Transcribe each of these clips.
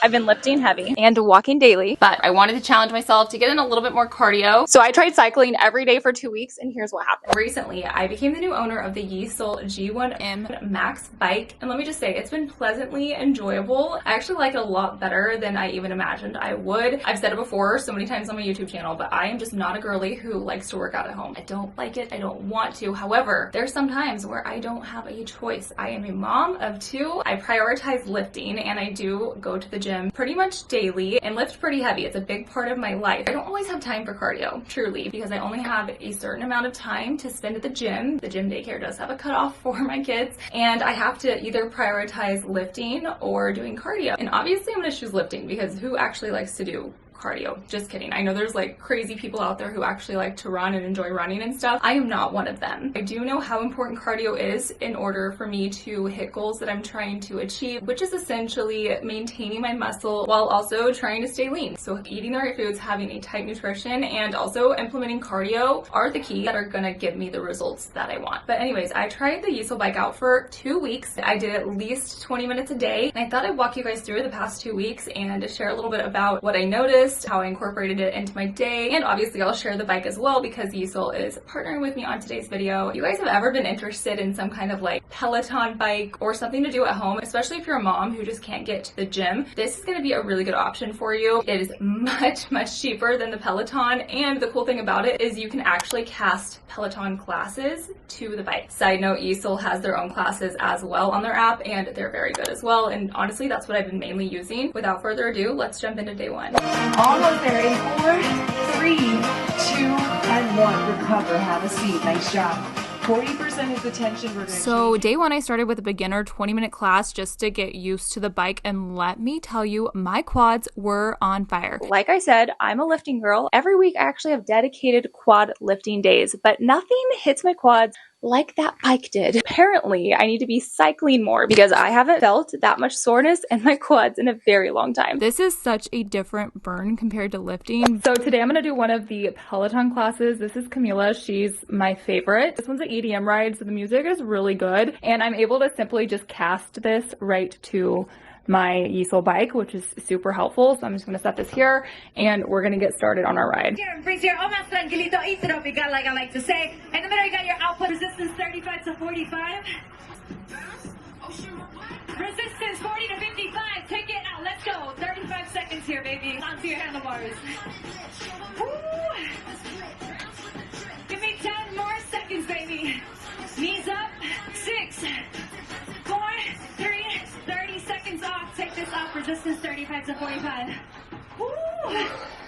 I've been lifting heavy and walking daily, but I wanted to challenge myself to get in a little bit more cardio. So I tried cycling every day for 2 weeks, and here's what happened. Recently, I became the new owner of the YESOUL G1M Max Bike, and let me just say, it's been pleasantly enjoyable. I actually like it a lot better than I even imagined I would. I've said it before so many times on my YouTube channel, but I am just not a girly who likes to work out at home. I don't like it. I don't want to. However, there's some times where I don't have a choice. I am a mom of 2. I prioritize lifting, and I do go to the gym pretty much daily and lift pretty heavy. It's a big part of my life. I don't always have time for cardio, truly, because I only have a certain amount of time to spend at the gym. The gym daycare does have a cutoff for my kids, and I have to either prioritize lifting or doing cardio. And obviously I'm gonna choose lifting, because who actually likes to do cardio? Just kidding. I know there's like crazy people out there who actually like to run and enjoy running and stuff. I am not one of them. I do know how important cardio is in order for me to hit goals that I'm trying to achieve, which is essentially maintaining my muscle while also trying to stay lean. So eating the right foods, having a tight nutrition, and also implementing cardio are the key that are gonna give me the results that I want. But anyways, I tried the YESOUL bike out for 2 weeks. I did at least 20 minutes a day, and I thought I'd walk you guys through the past 2 weeks and share a little bit about what I noticed, how I incorporated it into my day, and obviously I'll share the bike as well because YESOUL is partnering with me on today's video. If you guys have ever been interested in some kind of like Peloton bike or something to do at home, especially if you're a mom who just can't get to the gym, this is going to be a really good option for you. It is much cheaper than the Peloton, and the cool thing about it is you can actually cast Peloton classes to the bike. Side note, YESOUL has their own classes as well on their app, and they're very good as well, and honestly that's what I've been mainly using. Without further ado, let's jump into day 1. Almost there in 4, 3, 2, and 1. Recover. Have a seat. Nice job. 40% is the tension we're going to So day 1, I started with a beginner 20-minute class just to get used to the bike, and let me tell you, my quads were on fire. Like I said, I'm a lifting girl. Every week I actually have dedicated quad lifting days, but nothing hits my quads like that bike did. Apparently, I need to be cycling more because I haven't felt that much soreness in my quads in a very long time. This is such a different burn compared to lifting. So today I'm gonna do one of the Peloton classes. This is Camila. She's my favorite. This one's an EDM ride, so the music is really good, and I'm able to simply just cast this right to my YESOUL bike, which is super helpful. So I'm just gonna set this here and we're gonna get started on our ride. Freeze here, almost tranquilito, easy up, you got, like I like to say. In the middle, you got your output resistance 35 to 45. Resistance 40 to 55. Take it out. Let's go. 35 seconds here, baby. Onto your handlebars. Woo. Give me 10 more seconds, baby. Knees up. 6, 4, 3, 30 seconds off. Take this off. Resistance 35 to 45. Woo.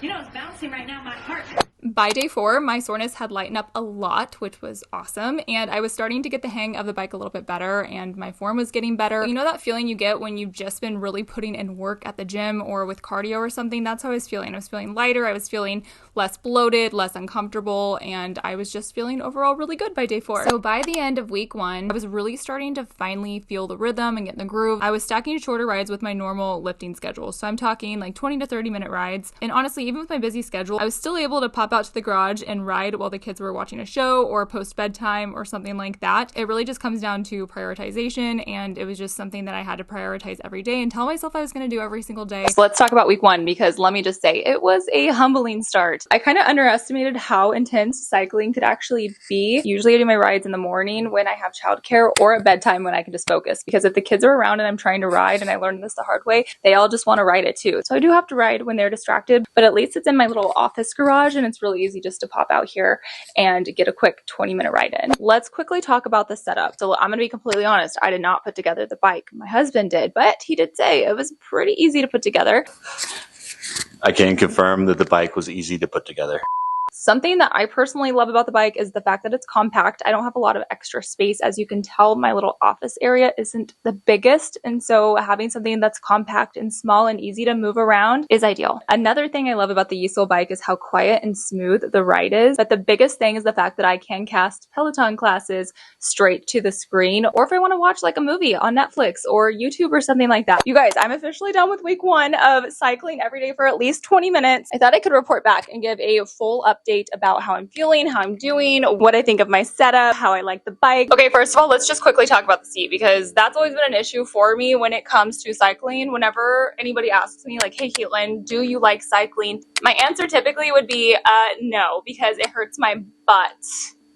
You know, it's bouncing right now, my heart. By day 4, my soreness had lightened up a lot, which was awesome, and I was starting to get the hang of the bike a little bit better, and my form was getting better. You know that feeling you get when you've just been really putting in work at the gym or with cardio or something? That's how I was feeling. I was feeling lighter, I was feeling less bloated, less uncomfortable, and I was just feeling overall really good by day 4. So by the end of week 1, I was really starting to finally feel the rhythm and get in the groove. I was stacking shorter rides with my normal lifting schedule, so I'm talking like 20 to 30 minute rides, and honestly, even with my busy schedule, I was still able to pop out to the garage and ride while the kids were watching a show or post bedtime or something like that. It really just comes down to prioritization, and it was just something that I had to prioritize every day and tell myself I was going to do every single day. So let's talk about week 1, because let me just say, it was a humbling start. I kind of underestimated how intense cycling could actually be. Usually I do my rides in the morning when I have childcare or at bedtime when I can just focus, because if the kids are around and I'm trying to ride, and I learned this the hard way, they all just want to ride it too. So I do have to ride when they're distracted, but at least it's in my little office garage and it's really easy just to pop out here and get a quick 20-minute ride in. Let's quickly talk about the setup. So I'm going to be completely honest, I did not put together the bike. My husband did, but he did say it was pretty easy to put together. I can confirm that the bike was easy to put together. Something that I personally love about the bike is the fact that it's compact. I don't have a lot of extra space. As you can tell, my little office area isn't the biggest, and so having something that's compact and small and easy to move around is ideal. Another thing I love about the YESOUL bike is how quiet and smooth the ride is, but the biggest thing is the fact that I can cast Peloton classes straight to the screen, or if I want to watch like a movie on Netflix or YouTube or something like that. You guys, I'm officially done with week 1 of cycling every day for at least 20 minutes. I thought I could report back and give a full update update about how I'm feeling, how I'm doing, what I think of my setup, how I like the bike. Okay, first of all, let's just quickly talk about the seat, because that's always been an issue for me when it comes to cycling. Whenever anybody asks me like, hey Caitlyn, do you like cycling? My answer typically would be no, because it hurts my butt.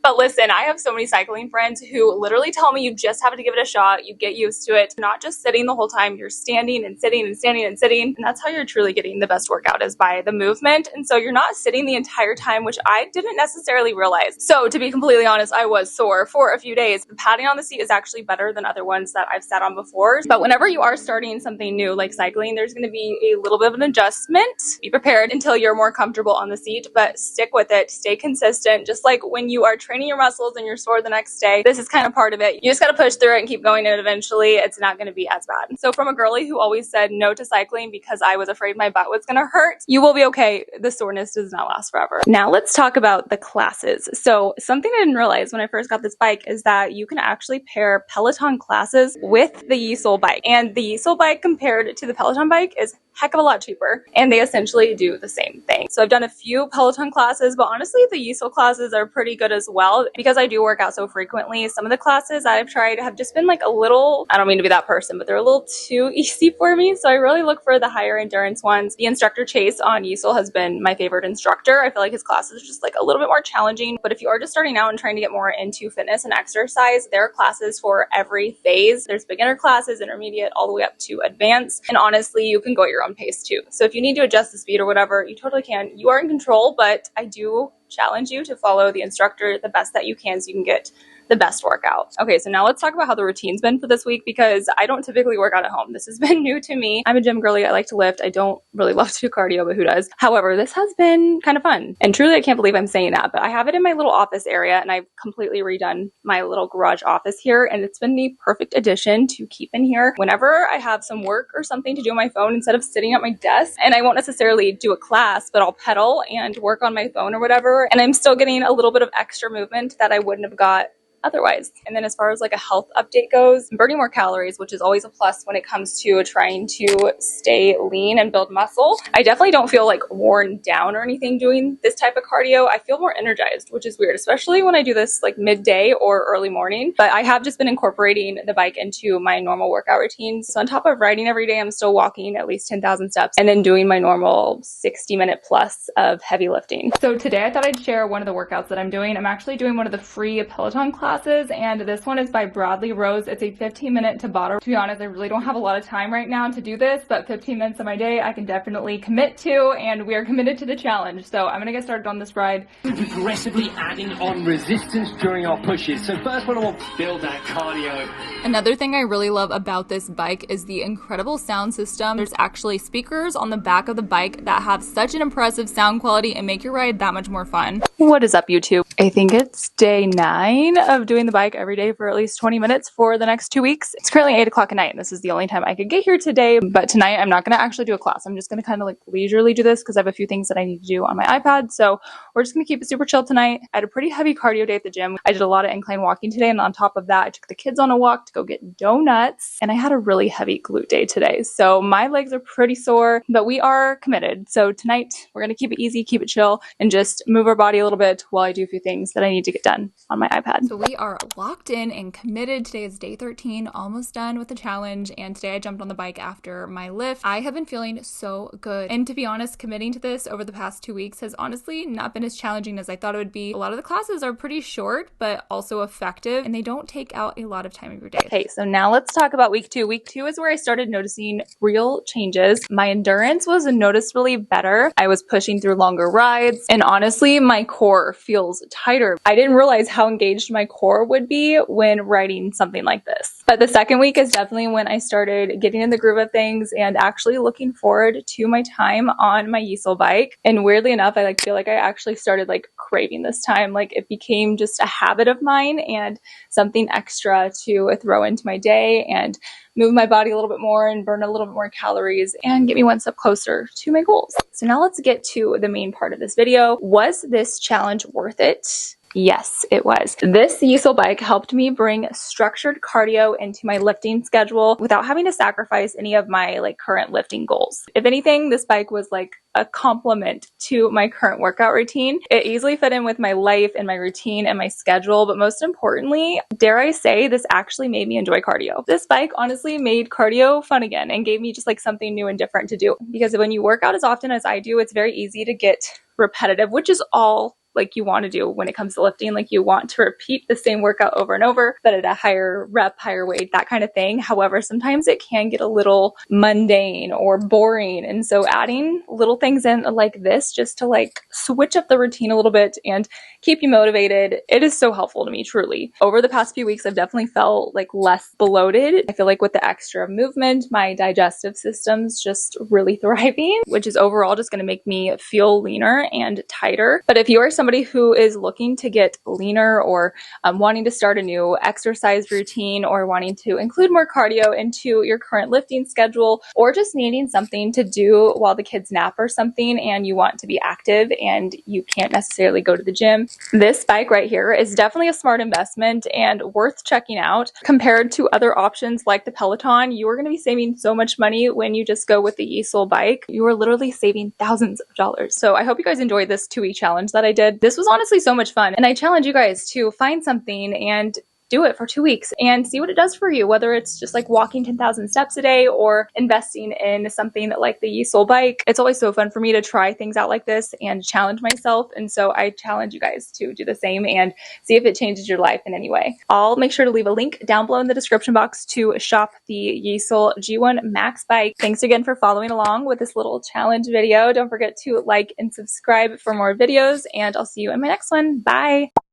But listen, I have so many cycling friends who literally tell me you just have to give it a shot. You get used to it. You're not just sitting the whole time. You're standing and sitting and standing and sitting. And that's how you're truly getting the best workout, is by the movement. And so you're not sitting the entire time, which I didn't necessarily realize. So to be completely honest, I was sore for a few days. The padding on the seat is actually better than other ones that I've sat on before. But whenever you are starting something new like cycling, there's going to be a little bit of an adjustment. Be prepared until you're more comfortable on the seat, but stick with it. Stay consistent. Just like when you are training your muscles and you're sore the next day, this is kind of part of it. You just got to push through it and keep going, and eventually it's not going to be as bad. So from a girly who always said no to cycling because I was afraid my butt was going to hurt, you will be okay. The soreness does not last forever. Now let's talk about the classes. So something I didn't realize when I first got this bike is that you can actually pair Peloton classes with the YESOUL bike. And the YESOUL bike compared to the Peloton bike is heck of a lot cheaper, and they essentially do the same thing. So I've done a few Peloton classes, but honestly the YESOUL classes are pretty good as well, because I do work out so frequently. Some of the classes I've tried have just been like a little, I don't mean to be that person, but they're a little too easy for me. So I really look for the higher endurance ones. The instructor Chase on YESOUL has been my favorite instructor. I feel like his classes are just like a little bit more challenging. But if you are just starting out and trying to get more into fitness and exercise, there are classes for every phase. There's beginner classes, intermediate, all the way up to advanced. And honestly, you can go at your own pace too. So if you need to adjust the speed or whatever, you totally can. You are in control, but I do challenge you to follow the instructor the best that you can so you can get the best workout. Okay, so now let's talk about how the routine's been for this week, because I don't typically work out at home. This has been new to me. I'm a gym girly. I like to lift. I don't really love to do cardio, but who does? However, this has been kind of fun. And truly, I can't believe I'm saying that, but I have it in my little office area, and I've completely redone my little garage office here, and it's been the perfect addition to keep in here whenever I have some work or something to do on my phone instead of sitting at my desk. And I won't necessarily do a class, but I'll pedal and work on my phone or whatever, and I'm still getting a little bit of extra movement that I wouldn't have got otherwise. And then as far as like a health update goes, I'm burning more calories, which is always a plus when it comes to trying to stay lean and build muscle. I definitely don't feel like worn down or anything doing this type of cardio. I feel more energized, which is weird, especially when I do this like midday or early morning. But I have just been incorporating the bike into my normal workout routines. So on top of riding every day, I'm still walking at least 10,000 steps and then doing my normal 60-minute plus of heavy lifting. So today I thought I'd share one of the workouts that I'm doing. I'm actually doing one of the free Peloton classes, and this one is by Bradley Rose. It's a 15-minute Tabata. To be honest, I really don't have a lot of time right now to do this, but 15 minutes of my day I can definitely commit to, and we are committed to the challenge. So I'm gonna get started on this ride. Progressively adding on resistance during our pushes. So first one, I want to build that cardio. Another thing I really love about this bike is the incredible sound system. There's actually speakers on the back of the bike that have such an impressive sound quality and make your ride that much more fun. What is up, YouTube? I think it's day 9 of doing the bike every day for at least 20 minutes for the next 2 weeks. It's currently 8 o'clock at night, and this is the only time I could get here today. But tonight I'm not going to actually do a class. I'm just going to kind of like leisurely do this because I have a few things that I need to do on my iPad. So we're just going to keep it super chill tonight. I had a pretty heavy cardio day at the gym. I did a lot of incline walking today, and on top of that, I took the kids on a walk to go get donuts, and I had a really heavy glute day today. So my legs are pretty sore, but we are committed. So tonight we're going to keep it easy, keep it chill, and just move our body a little bit while I do a few things that I need to get done on my iPad. So we are locked in and committed. Today is day 13, almost done with the challenge, and today I jumped on the bike after my lift. I have been feeling so good, and to be honest, committing to this over the past 2 weeks has honestly not been as challenging as I thought it would be. A lot of the classes are pretty short, but also effective, and they don't take out a lot of time of your day. Okay, so now let's talk about week 2. Week 2 is where I started noticing real changes. My endurance was noticeably better. I was pushing through longer rides, and honestly, my core feels tighter. I didn't realize how engaged my core would be when riding something like this. But the second week is definitely when I started getting in the groove of things and actually looking forward to my time on my YESOUL bike. And weirdly enough, I feel like I actually started craving this time. It became just a habit of mine and something extra to throw into my day and move my body a little bit more and burn a little bit more calories and get me one step closer to my goals. So now let's get to the main part of this video. Was this challenge worth it? Yes, it was. This YESOUL bike helped me bring structured cardio into my lifting schedule without having to sacrifice any of my like current lifting goals. If anything, this bike was like a complement to my current workout routine. It easily fit in with my life and my routine and my schedule, but most importantly, dare I say, this actually made me enjoy cardio. This bike honestly made cardio fun again and gave me just like something new and different to do. Because when you work out as often as I do, it's very easy to get repetitive, which is all like you want to do when it comes to lifting. Like you want to repeat the same workout over and over, but at a higher rep, higher weight, that kind of thing. However, sometimes it can get a little mundane or boring. And so adding little things in like this just to like switch up the routine a little bit and keep you motivated, it is so helpful to me, truly. Over the past few weeks, I've definitely felt like less bloated. I feel like with the extra movement, my digestive system's just really thriving, which is overall just going to make me feel leaner and tighter. But if you are somebody who is looking to get leaner or wanting to start a new exercise routine or wanting to include more cardio into your current lifting schedule, or just needing something to do while the kids nap or something and you want to be active and you can't necessarily go to the gym, this bike right here is definitely a smart investment and worth checking out. Compared to other options like the Peloton, you are going to be saving so much money when you just go with the YESOUL bike. You are literally saving thousands of dollars. So I hope you guys enjoyed this 2-week challenge that I did. This was honestly so much fun, and I challenge you guys to find something and do it for 2 weeks and see what it does for you, whether it's just like walking 10,000 steps a day or investing in something like the YESOUL bike. It's always so fun for me to try things out like this and challenge myself, and so I challenge you guys to do the same and see if it changes your life in any way. I'll make sure to leave a link down below in the description box to shop the YESOUL G1M Max Bike. Thanks again for following along with this little challenge video. Don't forget to like and subscribe for more videos, and I'll see you in my next one. Bye!